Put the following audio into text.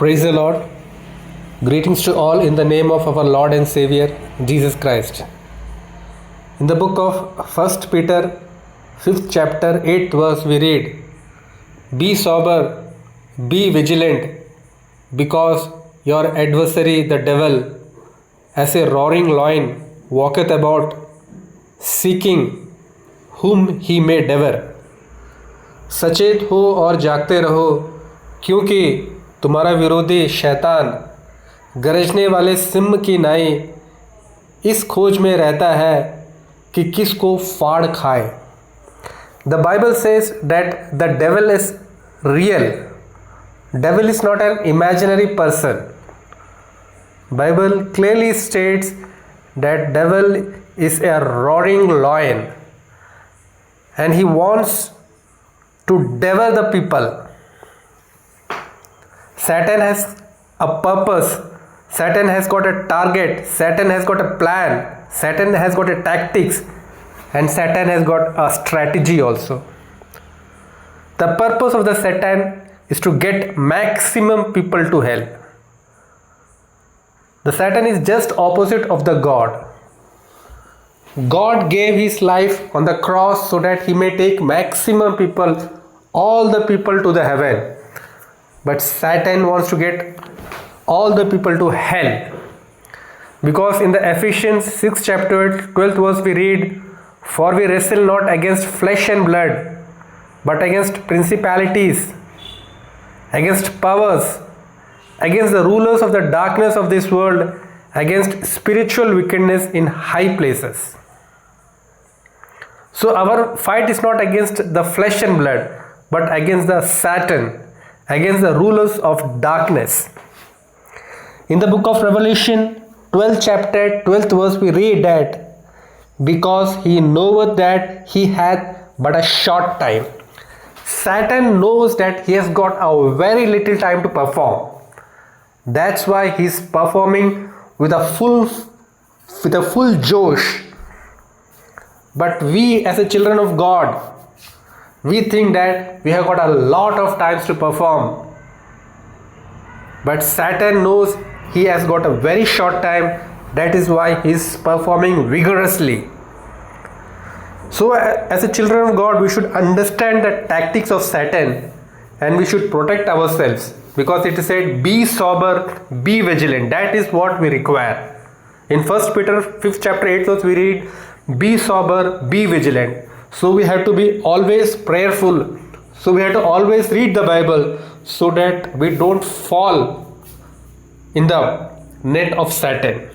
Praise the Lord. Greetings to all in the name of our Lord and Savior, Jesus Christ. In the book of 1 Peter, 5th chapter, 8th verse, we read, Be sober, be vigilant, because your adversary, the devil, as a roaring lion, walketh about, seeking whom he may devour. सचेत हो और जागते रहो, क्योंकि तुम्हारा विरोधी शैतान गरजने वाले सिंह की नाई इस खोज में रहता है कि किसको फाड़ खाए. The Bible says that the devil is real. Devil is not an imaginary person. Bible clearly states that devil is a roaring lion and he wants to devour the people. Satan has a purpose. Satan has got a target. Satan has got a plan. Satan has got a tactics, and Satan has got a strategy also. The purpose of the Satan is to get maximum people to hell. The Satan is just opposite of the God. God gave his life on the cross so that he may take maximum people, all the people to the heaven. But Satan wants to get all the people to hell. Because in the Ephesians 6th chapter 12th verse we read, For we wrestle not against flesh and blood, but against principalities, against powers, against the rulers of the darkness of this world, against spiritual wickedness in high places. So our fight is not against the flesh and blood, but against the Satan, against the rulers of darkness. In the book of Revelation, 12th chapter, 12th verse, we read that, Because he knoweth that he hath but a short time. Satan knows that he has got a very little time to perform. That's why he is performing with a full josh. But we as a children of God, we think that we have got a lot of times to perform. But Satan knows he has got a very short time. That is why he is performing vigorously. So as a children of God, we should understand the tactics of Satan and we should protect ourselves. Because it is said, be sober, be vigilant. That is what we require. In 1 Peter 5th chapter 8 verse we read, be sober, be vigilant. So we have to be always prayerful. So we have to always read the Bible so that we don't fall in the net of Satan.